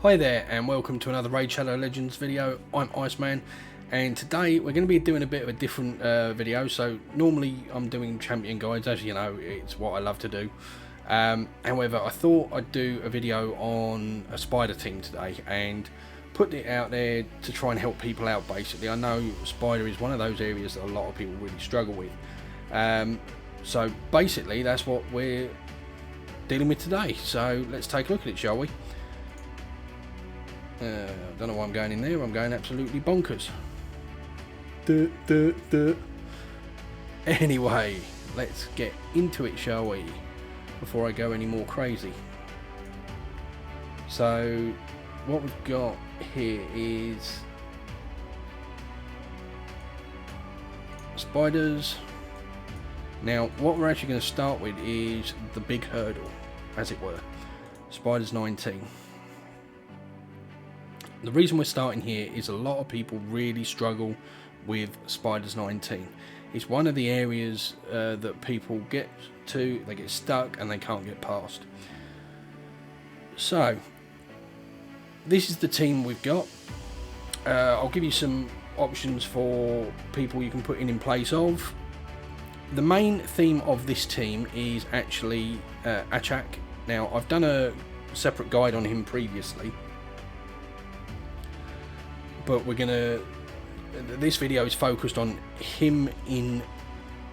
Hi there and welcome to another Raid Shadow Legends video. I'm IceMan and today we're going to be doing a bit of a different video. So normally I'm doing champion guides, as you know, it's what I love to do. However, I thought I'd do a video on a spider team today and put it out there to try and help people out basically. I know spider is one of those areas that a lot of people really struggle with. So basically that's what we're dealing with today. So let's take a look at it, shall we? I don't know why I'm going in there. I'm going absolutely bonkers. Anyway, let's get into it, shall we? Before I go any more crazy. So, what we've got here is spiders. Now, what we're actually going to start with is the big hurdle, as it were. Spiders 19. The reason we're starting here is a lot of people really struggle with Spiders 19. It's one of the areas that people get to, they get stuck and they can't get past. So, this is the team we've got. I'll give you some options for people you can put in place of. The main theme of this team is actually Achak. Now, I've done a separate guide on him previously. But this video is focused on him in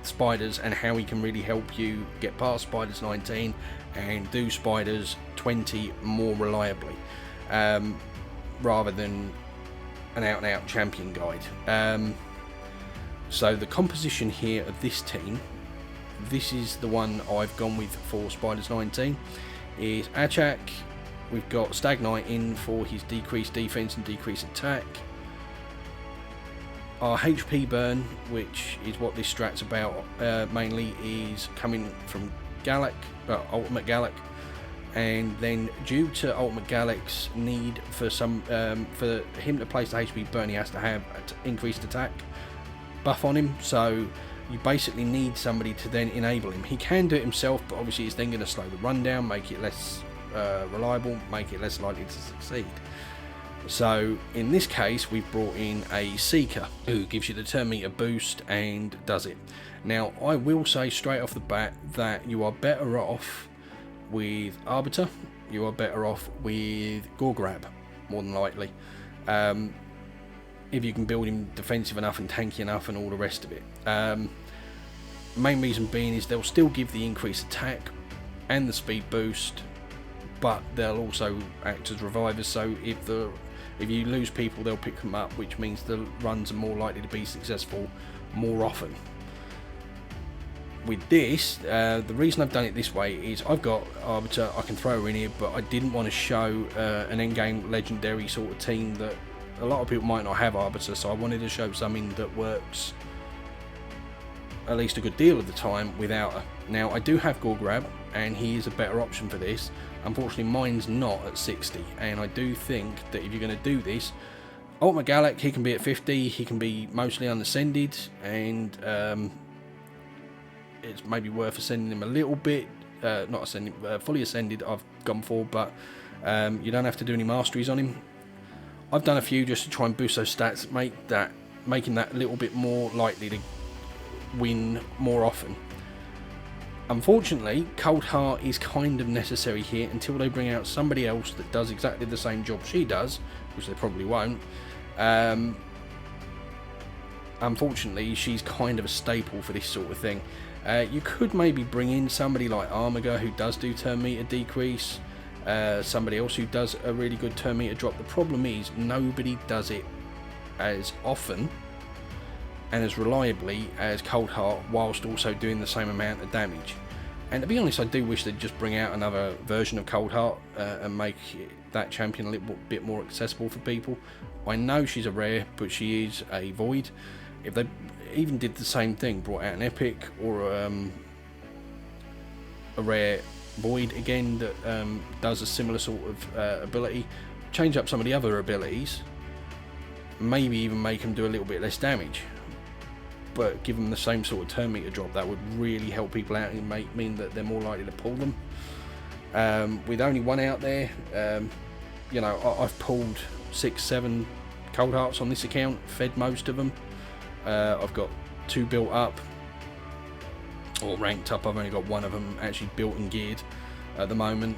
spiders and how he can really help you get past Spiders 19 and do Spiders 20 more reliably, rather than an out-and-out champion guide. So the composition here of this team, this is the one I've gone with for Spiders 19, is Achak. We've got Stag Knight in for his decreased defense and decreased attack. Our HP burn, which is what this strat's about, mainly is coming from Galak, Ultimate Galak, and then due to Ultimate Galak's need for for him to place the HP burn, he has to have an increased attack buff on him. So you basically need somebody to then enable him. He can do it himself, but obviously it's then going to slow the run down, make it less reliable, make it less likely to succeed. So in this case we've brought in a Seeker who gives you the turn meter boost and does it. Now I will say straight off the bat that you are better off with Arbiter, you are better off with Gore Grab, more than likely, if you can build him defensive enough and tanky enough and all the rest of it. Main reason being is they'll still give the increased attack and the speed boost, but they'll also act as revivers, so if you lose people they'll pick them up, which means the runs are more likely to be successful more often. With this, the reason I've done it this way is I've got Arbiter, I can throw her in here, but I didn't want to show an endgame legendary sort of team that a lot of people might not have Arbiter, so I wanted to show something that works at least a good deal of the time without her. Now I do have Gore Grab and he is a better option for this. Unfortunately mine's not at 60, and I do think that if you're going to do this, Ultimate Galak, he can be at 50, he can be mostly unascended, and it's maybe worth ascending him a little bit, not ascending, fully ascended I've gone for, but you don't have to do any masteries on him. I've done a few just to try and boost those stats, making that a little bit more likely to win more often. Unfortunately, Cold Heart is kind of necessary here until they bring out somebody else that does exactly the same job she does, which they probably won't. Unfortunately, she's kind of a staple for this sort of thing. You could maybe bring in somebody like Armiger who does do turn meter decrease, somebody else who does a really good turn meter drop. The problem is nobody does it as often and as reliably as Cold Heart, whilst also doing the same amount of damage. And to be honest, I do wish they'd just bring out another version of Cold Heart and make that champion a little bit more accessible for people. I know she's a rare, but she is a void. If they even did the same thing, brought out an epic or a rare void again that does a similar sort of ability, change up some of the other abilities, maybe even make them do a little bit less damage, but give them the same sort of turn meter drop, that would really help people out and mean that they're more likely to pull them. With only one out there, you know, I've pulled 6-7 cold hearts on this account, fed most of them. I've got 2 built up or ranked up. I've only got 1 of them actually built and geared at the moment.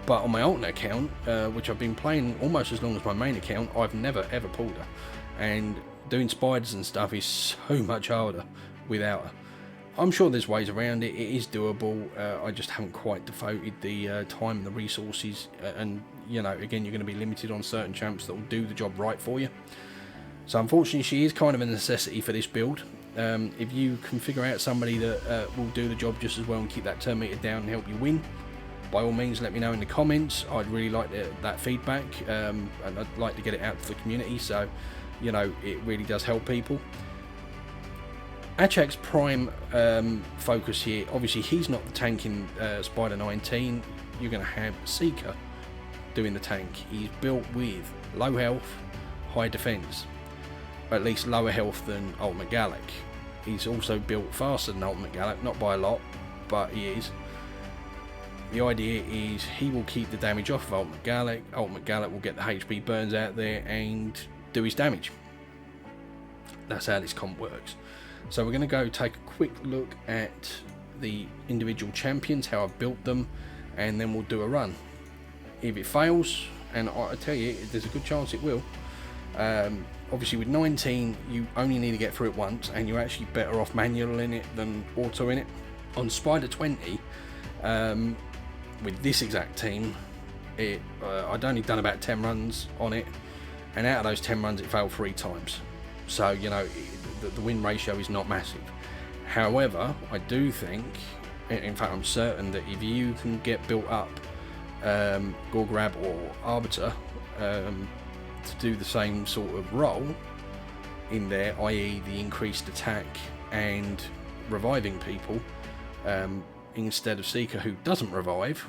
But on my alternate account, which I've been playing almost as long as my main account, I've never ever pulled her. And doing spiders and stuff is so much harder without her. I'm sure there's ways around it. It is doable. I just haven't quite devoted the time and the resources. And, you know, again, you're going to be limited on certain champs that will do the job right for you. So unfortunately, she is kind of a necessity for this build. If you can figure out somebody that will do the job just as well and keep that turn meter down and help you win, by all means let me know in the comments. I'd really like that feedback, and I'd like to get it out to the community, so you know it really does help people. Achak's prime focus here, obviously he's not the tank in Spider 19. You're going to have Seeker doing the tank. He's built with low health, high defense, at least lower health than Ultimate Gallic. He's also built faster than Ultimate Gallic, not by a lot, but he is. The idea is he will keep the damage off of Ultimate Gallic. Ultimate Gallic will get the HP burns out there and do his damage. That's how this comp works. So we're going to go take a quick look at the individual champions, how I've built them, and then we'll do a run. If it fails, and I tell you, there's a good chance it will. Obviously with 19 you only need to get through it once, and you're actually better off manual in it than auto in it. On Spider 20, with this exact team, I'd only done about 10 runs on it, and out of those 10 runs it failed 3 times. So you know the win ratio is not massive. However, I do think, in fact I'm certain, that if you can get built up Gorgrab or Arbiter to do the same sort of role in there, i.e. the increased attack and reviving people, instead of Seeker who doesn't revive,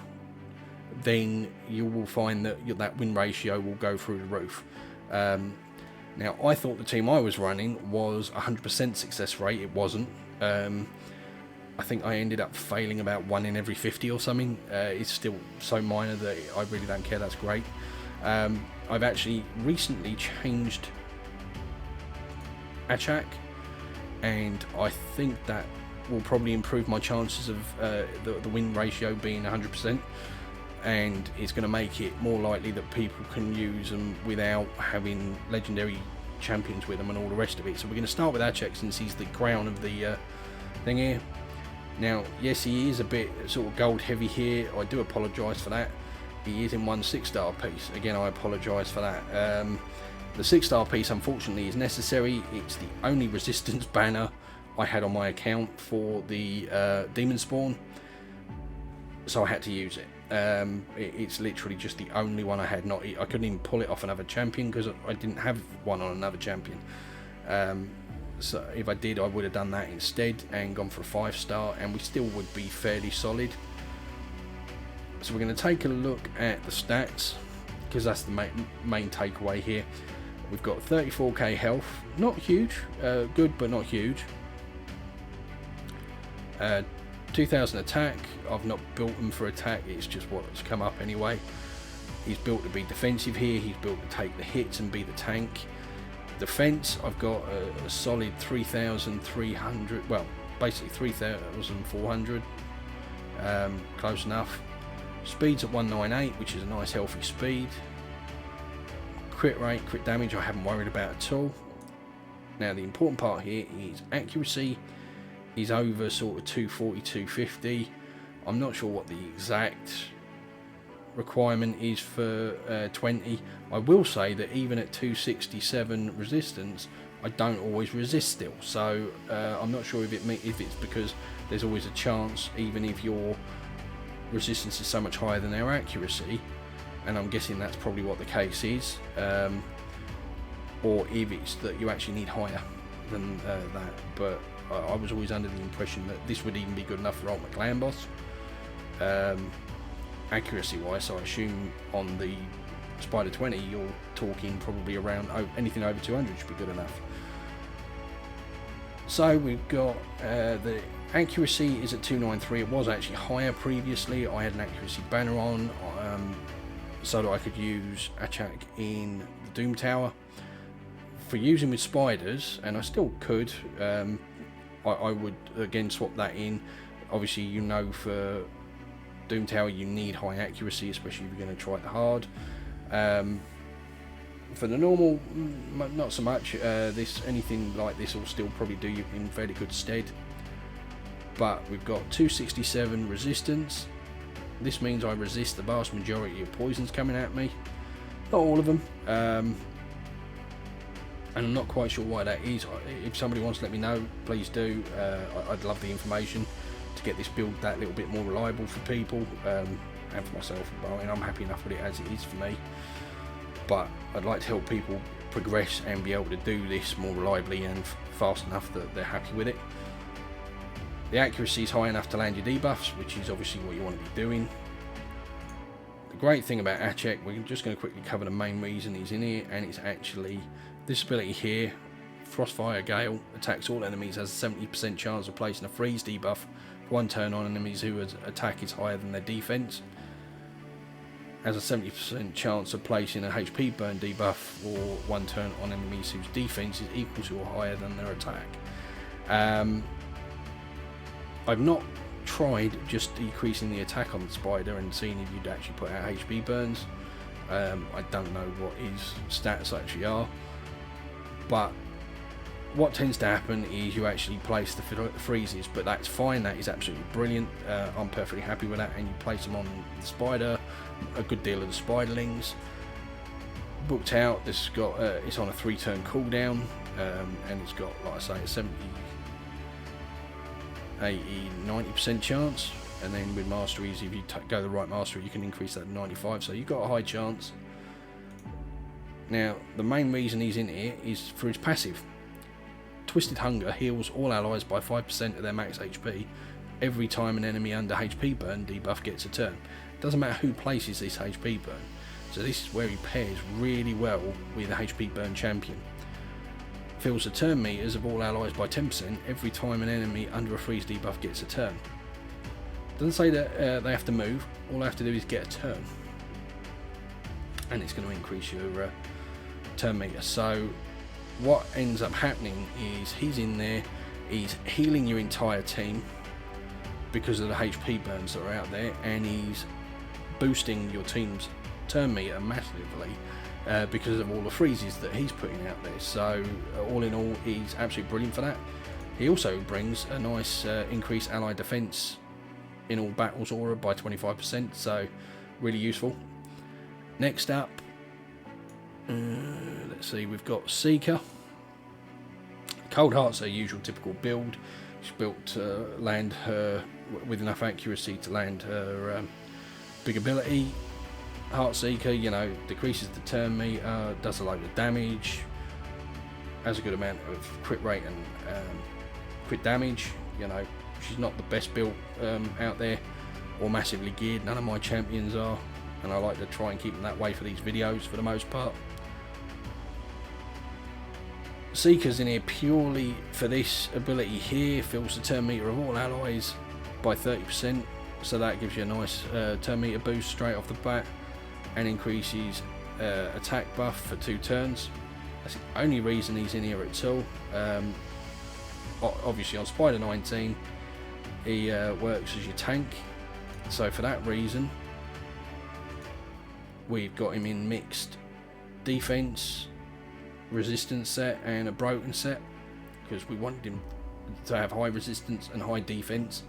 then you will find that that win ratio will go through the roof. Now I thought the team I was running was 100% success rate. It wasn't. I think I ended up failing about 1 in every 50 or something. It's still so minor that I really don't care. That's great. I've actually recently changed Achak, and I think that will probably improve my chances of the win ratio being 100%, and it's going to make it more likely that people can use them without having legendary champions with them and all the rest of it. So we're going to start with Achak since he's the crown of the thing here. Now yes, he is a bit sort of gold heavy here. I do apologise for that. He is in 1 6-star piece. Again, I apologise for that. The 6-star piece unfortunately is necessary. It's the only resistance banner I had on my account for the demon spawn, so I had to use it. It's literally just the only one I had. I couldn't even pull it off another champion because I didn't have one on another champion. So if I did, I would have done that instead and gone for a 5-star, and we still would be fairly solid. So we're going to take a look at the stats, because that's the main takeaway here. We've got 34k health, not huge, good but not huge. 2000 attack. I've not built him for attack, it's just what's come up anyway. He's built to be defensive here, he's built to take the hits and be the tank. Defense, I've got a solid 3,300, well basically 3,400, close enough. Speed's at 198, which is a nice healthy speed. Crit rate, crit damage I haven't worried about at all. Now the important part here is accuracy is over sort of 240, 250. I'm not sure what the exact requirement is for 20. I will say that even at 267 resistance I don't always resist still, so I'm not sure if it's because there's always a chance, even if your resistance is so much higher than their accuracy, and I'm guessing that's probably what the case is, or if it's that you actually need higher than that. But I was always under the impression that this would even be good enough for Ultimate Clan Boss, accuracy wise. So I assume on the Spider 20 you're talking probably around anything over 200 should be good enough. So we've got the accuracy is at 293. It was actually higher previously. I had an accuracy banner on. so that I could use Achak in the Doom Tower. For using with spiders, and I still could, I would again swap that in. Obviously, you know, for Doom Tower you need high accuracy, especially if you're going to try it hard. For the normal, not so much. Anything like this will still probably do you in fairly good stead. But we've got 267 resistance. This means I resist the vast majority of poisons coming at me. Not all of them. And I'm not quite sure why that is. If somebody wants to let me know, please do. I'd love the information to get this build that little bit more reliable for people, and for myself. I mean, I'm happy enough with it as it is for me, but I'd like to help people progress and be able to do this more reliably and fast enough that they're happy with it. The accuracy is high enough to land your debuffs, which is obviously what you want to be doing. The great thing about Achak, we're just going to quickly cover the main reason he's in here, and it's actually this ability here. Frostfire Gale attacks all enemies, has a 70% chance of placing a freeze debuff for 1 turn on enemies whose attack is higher than their defense. Has a 70% chance of placing a HP burn debuff for 1 turn on enemies whose defense is equal to or higher than their attack. I've not tried just decreasing the attack on the spider and seeing if you'd actually put out HP burns. I don't know what his stats actually are, but what tends to happen is you actually place the freezes, but that's fine. That is absolutely brilliant. I'm perfectly happy with that, and you place them on the spider, a good deal of the spiderlings. Booked out, this has got it's on a 3-turn cooldown, and it's got, like I say, a 70, 80, 90% chance, and then with masteries, if you go the right mastery, you can increase that to 95, so you've got a high chance. Now, the main reason he's in here is for his passive. Twisted Hunger heals all allies by 5% of their max HP every time an enemy under HP burn debuff gets a turn. Doesn't matter who places this HP burn, so this is where he pairs really well with a HP burn champion. Fills the turn meters of all allies by 10% every time an enemy under a freeze debuff gets a turn. Doesn't say that they have to move, all they have to do is get a turn, and it's going to increase your turn meter. So what ends up happening is he's in there, he's healing your entire team because of the HP burns that are out there, and he's boosting your team's turn meter massively because of all the freezes that he's putting out there. So all in all, he's absolutely brilliant for that. He also brings a nice increased ally defense in all battles aura by 25%, so really useful. Next up, let's see, we've got Seeker. Cold Heart's her usual typical build. She's built to land her with enough accuracy to land her big ability. Heart Seeker, you know, decreases the turn meter, does a load of damage, has a good amount of crit rate and crit damage. You know, she's not the best built out there or massively geared. None of my champions are, and I like to try and keep them that way for these videos for the most part. Seeker's in here purely for this ability here. Fills the turn meter of all allies by 30%, so that gives you a nice turn meter boost straight off the bat, and increases attack buff for 2 turns. That's the only reason he's in here at all. Obviously on Spider 19 he works as your tank, so for that reason we've got him in mixed defense, resistance set and a broken set, because we wanted him to have high resistance and high defense.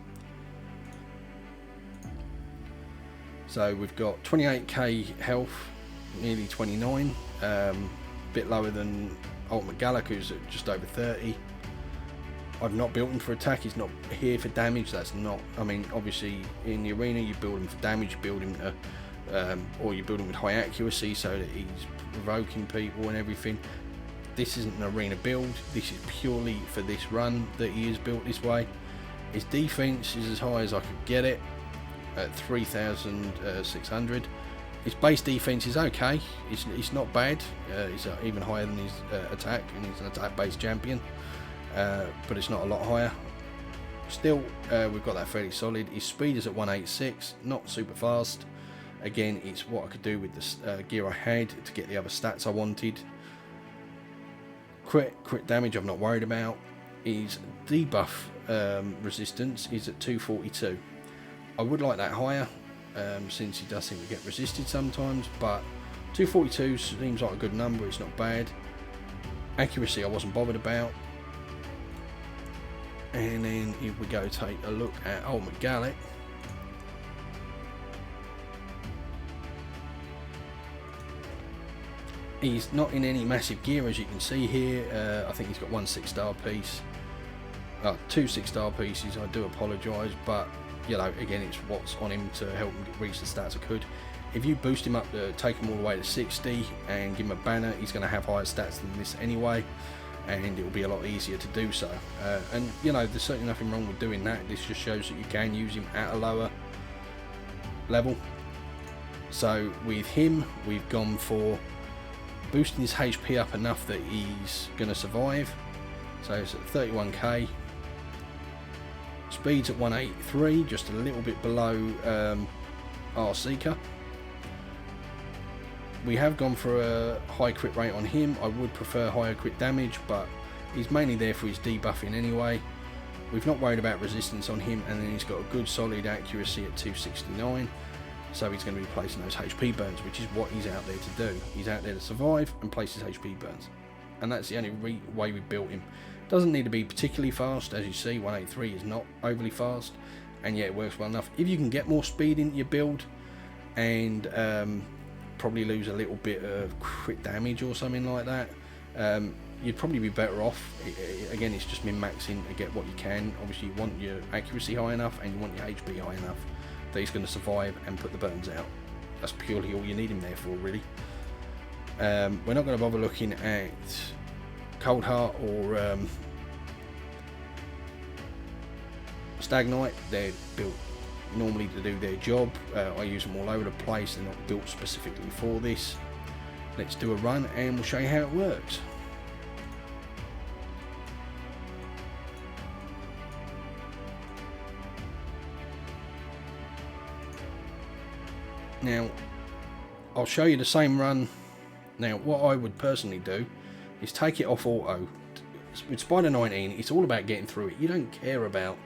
So we've got 28k health, nearly 29, bit lower than Ultimate Galak, who's at just over 30. I've not built him for attack, he's not here for damage. That's not, I mean, obviously in the arena you build him for damage, you build him to, or you build him with high accuracy so that he's provoking people and everything. This isn't an arena build, this is purely for this run that he is built this way. His defense is as high as I could get it at 3,600. His base defense is okay, it's not bad, it's even higher than his attack, and he's an attack based champion, but it's not a lot higher. Still, we've got that fairly solid. His speed is at 186, not super fast. Again, it's what I could do with the gear I had to get the other stats I wanted. Crit damage I'm not worried about. His debuff resistance is at 242. I would like that higher, since he does seem to get resisted sometimes, but 242 seems like a good number. It's not bad. Accuracy I wasn't bothered about. And then if we go take a look at Ultimate Gallic, he's not in any massive gear, as you can see here. I think he's got 1 6-star piece, 2 6-star pieces. I do apologise, but you know, again, it's what's on him to help him reach the stats I could. If you boost him up to take him all the way to 60 and give him a banner, he's going to have higher stats than this anyway, and it will be a lot easier to do so. And you know, there's certainly nothing wrong with doing that. This just shows that you can use him at a lower level. So with him, we've gone for boosting his HP up enough that he's going to survive. So it's at 31k. Speed's at 183, just a little bit below our Seeker. We have gone for a high crit rate on him. I would prefer higher crit damage, but he's mainly there for his debuffing anyway. We've not worried about resistance on him, and then he's got a good solid accuracy at 269. So he's going to be placing those HP burns, which is what he's out there to do. He's out there to survive and place his HP burns. And that's the only way we built him. Doesn't need to be particularly fast. As you see, 183 is not overly fast. And yet it works well enough. If you can get more speed into your build and probably lose a little bit of crit damage or something like that, you'd probably be better off. Again, it's just min-maxing to get what you can. Obviously you want your accuracy high enough and you want your HP high enough that he's going to survive and put the burns out. That's purely all you need him there for, really. We're not going to bother looking at Cold Heart or Stag Knight. They're built normally to do their job. I use them all over the place. They're not built specifically for this. Let's do a run and we'll show you how it works. Now, I'll show you the same run. Now, what I would personally do is take it off auto. With Spider 19, it's all about getting through it. You don't care about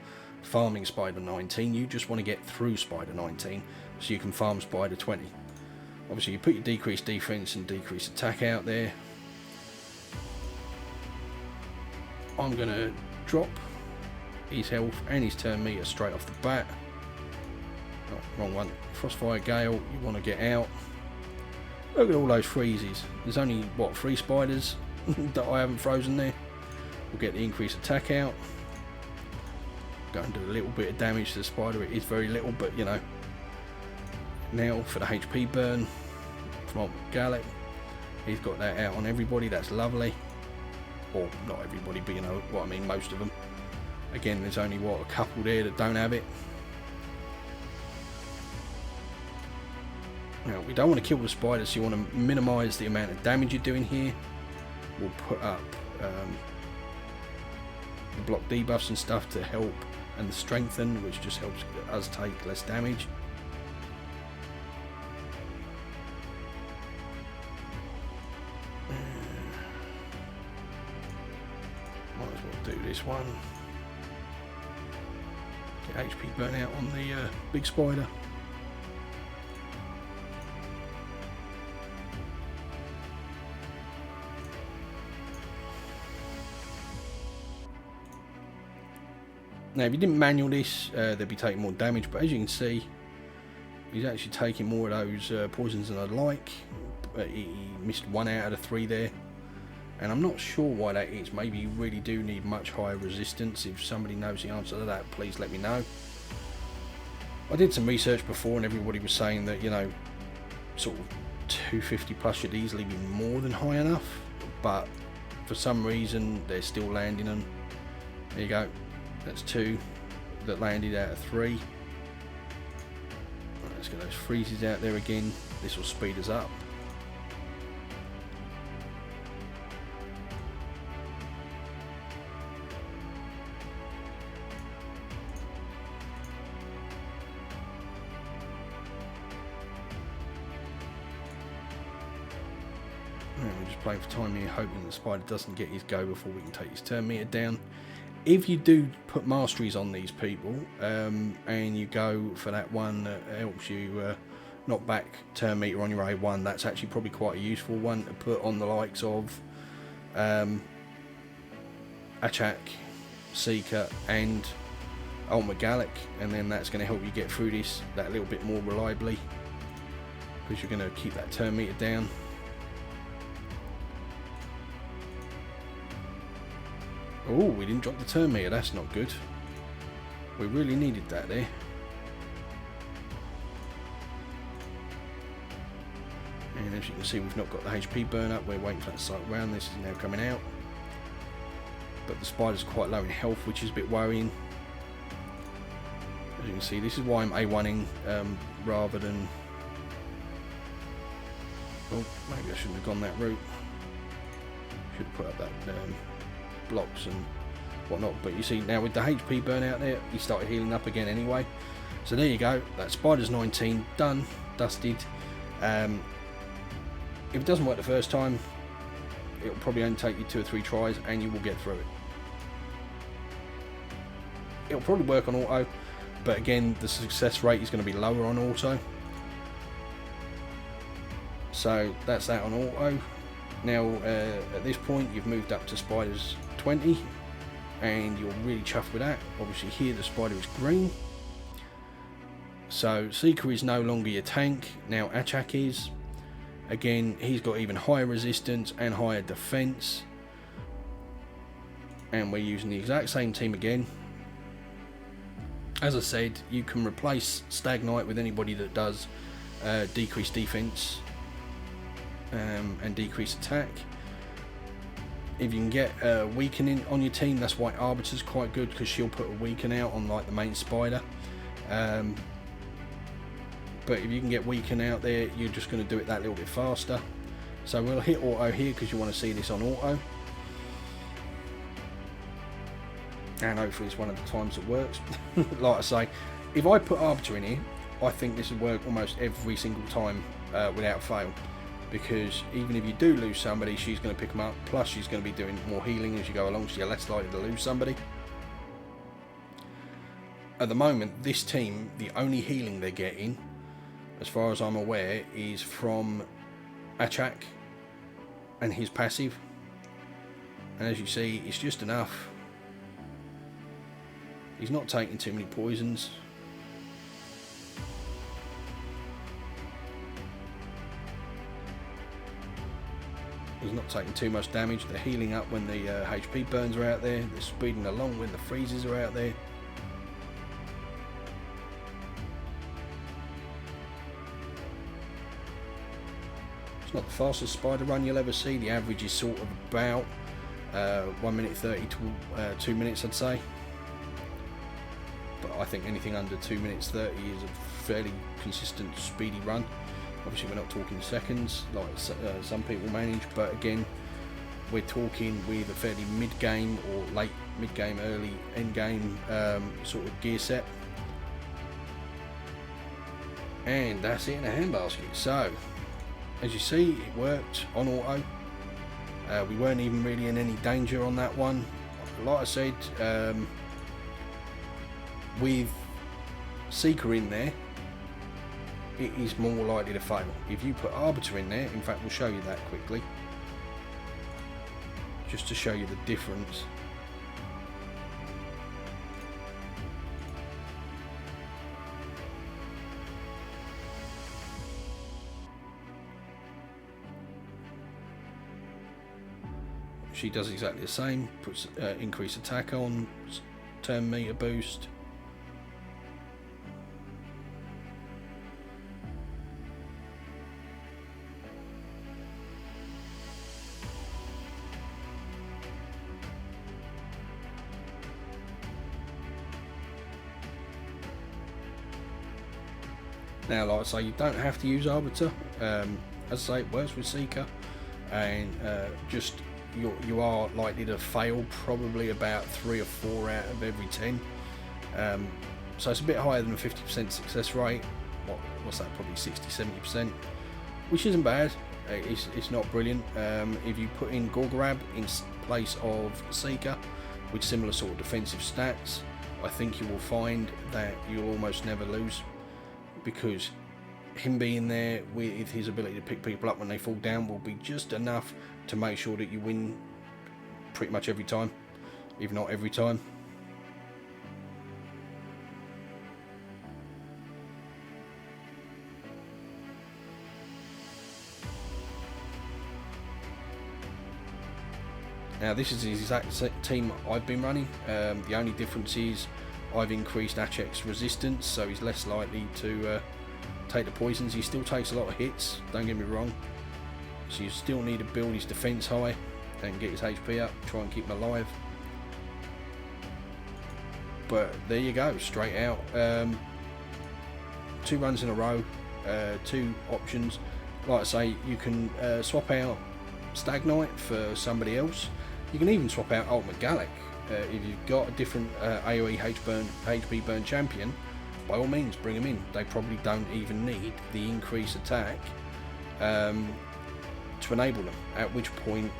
farming Spider 19, you just want to get through Spider 19 so you can farm Spider 20. Obviously, you put your decreased defense and decreased attack out there. I'm going to drop his health and his turn meter straight off the bat. Oh, wrong one. Frostfire Gale, you want to get out. Look at all those freezes. There's only, what, 3 spiders that I haven't frozen there. We'll get the increased attack out. Go and do a little bit of damage to the spider. It is very little, but you know. Now for the HP burn from Gallic. He's got that out on everybody. That's lovely. Or not everybody, but you know what I mean, most of them. Again, there's only, what, a couple there that don't have it. Now, we don't want to kill the spiders, so you want to minimise the amount of damage you're doing here. We'll put up the block debuffs and stuff to help, and the strengthen, which just helps us take less damage. Might as well do this one. Get HP burn out on the big spider. Now, if you didn't manual this, they'd be taking more damage, but as you can see, he's actually taking more of those poisons than I'd like. He missed 1 out of the 3 there, and I'm not sure why that is. Maybe you really do need much higher resistance. If somebody knows the answer to that, please let me know. I did some research before, and everybody was saying that, you know, sort of 250 plus should easily be more than high enough, but for some reason they're still landing them. There you go. That's 2 that landed out of 3. Right, let's get those freezes out there again. This will speed us up. we're just playing for time here, hoping the spider doesn't get his go before we can take his turn meter down. If you do put masteries on these people, and you go for that one that helps you knock back turn meter on your A1, that's actually probably quite a useful one to put on the likes of Achak, Seeker and Ultimate Gallic, and then that's going to help you get through this that little bit more reliably, because you're going to keep that turn meter down. Oh, we didn't drop the turn meter, that's not good. We really needed that there. And as you can see, we've not got the HP burn up, we're waiting for that to cycle round. This is now coming out. But the spiders are quite low in health, which is a bit worrying. As you can see, this is why I'm A1ing rather than... Oh, maybe I shouldn't have gone that route. Should have put up that blocks and whatnot. But you see, now with the HP burn out there, he started healing up again anyway. So there you go, that spider's 19, done, dusted. If it doesn't work the first time, it'll probably only take you 2 or 3 tries and you will get through it. It'll probably work on auto, but again, the success rate is going to be lower on auto. So that's that on auto. Now at this point you've moved up to spiders 20 and you're really chuffed with that. Obviously here the spider is green. So Seeker is no longer your tank, now Achak is. Again, he's got even higher resistance and higher defense. And we're using the exact same team again. As I said, you can replace Stag Knight with anybody that does decrease defense and decrease attack. If you can get weakening on your team, that's why Arbiter's quite good, because she'll put a weaken out on like the main spider. But if you can get weaken out there, you're just going to do it that little bit faster. So we'll hit auto here because you want to see this on auto. And hopefully it's one of the times it works. Like I say, if I put Arbiter in here, I think this would work almost every single time without fail. Because even if you do lose somebody, she's going to pick them up. Plus she's going to be doing more healing as you go along, so you're less likely to lose somebody. At the moment, this team, the only healing they're getting, as far as I'm aware, is from Achak and his passive. And as you see, it's just enough. He's not taking too many poisons. He's not taking too much damage. They're healing up when the HP burns are out there. They're speeding along when the freezes are out there. It's not the fastest spider run you'll ever see. The average is sort of about 1 minute 30 to 2 minutes, I'd say. But I think anything under 2 minutes 30 is a fairly consistent speedy run. Obviously we're not talking seconds like some people manage, but again we're talking with a fairly mid-game or late mid-game, early end-game sort of gear set. And that's it in a handbasket. So as you see, it worked on auto. We weren't even really in any danger on that one. Like I said, with Seeker in there, it is more likely to fail. If you put Arbiter in there, in fact we'll show you that quickly, just to show you the difference. She does exactly the same, puts increased attack on, turn meter boost. Now, like I say, you don't have to use Arbiter. As I say, it works with Seeker, and just you are likely to fail probably about 3 or 4 out of every 10. So it's a bit higher than a 50% success rate. What's that? Probably 60-70%, which isn't bad. It's not brilliant. If you put in Gorgorab in place of Seeker with similar sort of defensive stats, I think you will find that you'll almost never lose, because him being there with his ability to pick people up when they fall down will be just enough to make sure that you win pretty much every time, if not every time. Now this is the exact team I've been running. The only difference is I've increased Achak's resistance, so he's less likely to take the poisons. He still takes a lot of hits, don't get me wrong, so you still need to build his defense high and get his HP up, try and keep him alive. But there you go, straight out. 2 runs in a row, 2 options. Like I say, you can swap out Stag Knight for somebody else. You can even swap out Ultimate Gallic. If you've got a different AoE HP burn champion, by all means bring them in. They probably don't even need the increased attack to enable them, at which point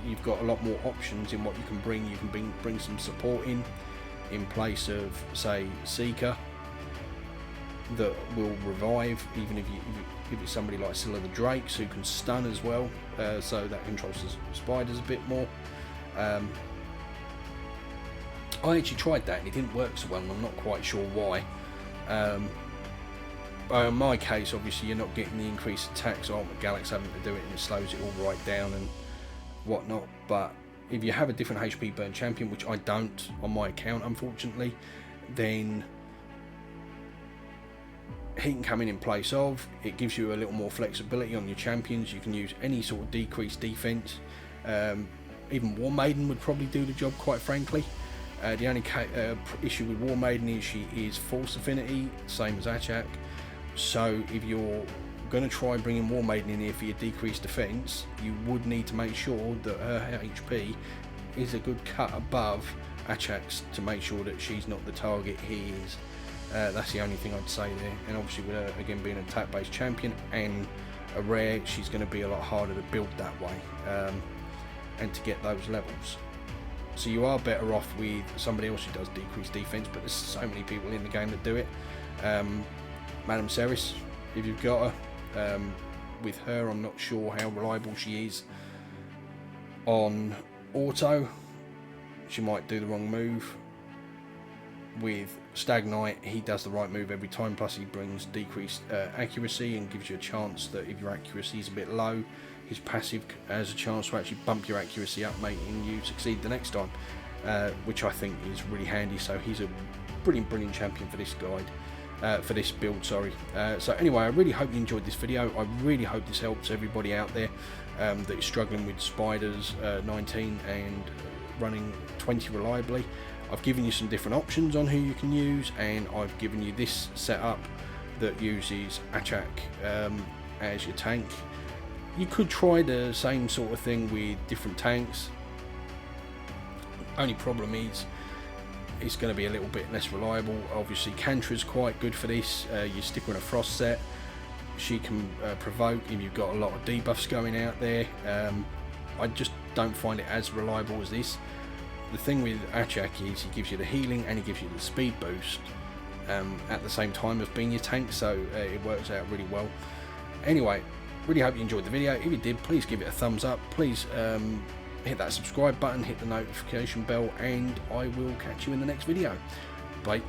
you've got a lot more options in what you can bring. You can bring some support in place of, say, Seeker, that will revive, even if it's somebody like Scylla the Drakes, who can stun as well, so that controls the spiders a bit more. I actually tried that and it didn't work so well, and I'm not quite sure why. In my case, obviously you're not getting the increased attacks, so Ultimate Gallic's having to do it and it slows it all right down and whatnot. But if you have a different HP burn champion, which I don't on my account unfortunately, then he can come in place of. It gives you a little more flexibility on your champions. You can use any sort of decreased defense. Even War Maiden would probably do the job, quite frankly. The only issue with War Maiden is she is Force Affinity, same as Achak. So if you're going to try bringing War Maiden in here for your decreased defense, you would need to make sure that her HP is a good cut above Achak's to make sure that she's not the target he is. That's the only thing I'd say there. And obviously with her again being an attack based champion and a rare, she's going to be a lot harder to build that way and to get those levels. So you are better off with somebody else who does decreased defense, but there's so many people in the game that do it. Madame Ceres, if you've got her, with her I'm not sure how reliable she is on auto. She might do the wrong move. With Stag Knight, he does the right move every time, plus he brings decreased accuracy and gives you a chance that if your accuracy is a bit low, his passive has a chance to actually bump your accuracy up, making you succeed the next time, which I think is really handy. So he's a brilliant champion for this guide, for this build, sorry. So anyway, I really hope you enjoyed this video. I really hope this helps everybody out there that is struggling with spiders 19 and running 20 reliably. I've given you some different options on who you can use, and I've given you this setup that uses Achak as your tank. You could try the same sort of thing with different tanks. Only problem is it's going to be a little bit less reliable. Obviously Cantra's quite good for this. You stick her in a frost set, she can provoke if you've got a lot of debuffs going out there. I just don't find it as reliable as this. The thing with Achak is he gives you the healing and he gives you the speed boost at the same time as being your tank, so it works out really well. Anyway, really hope you enjoyed the video. If you did, please give it a thumbs up. Please hit that subscribe button, hit the notification bell, and I will catch you in the next video. Bye.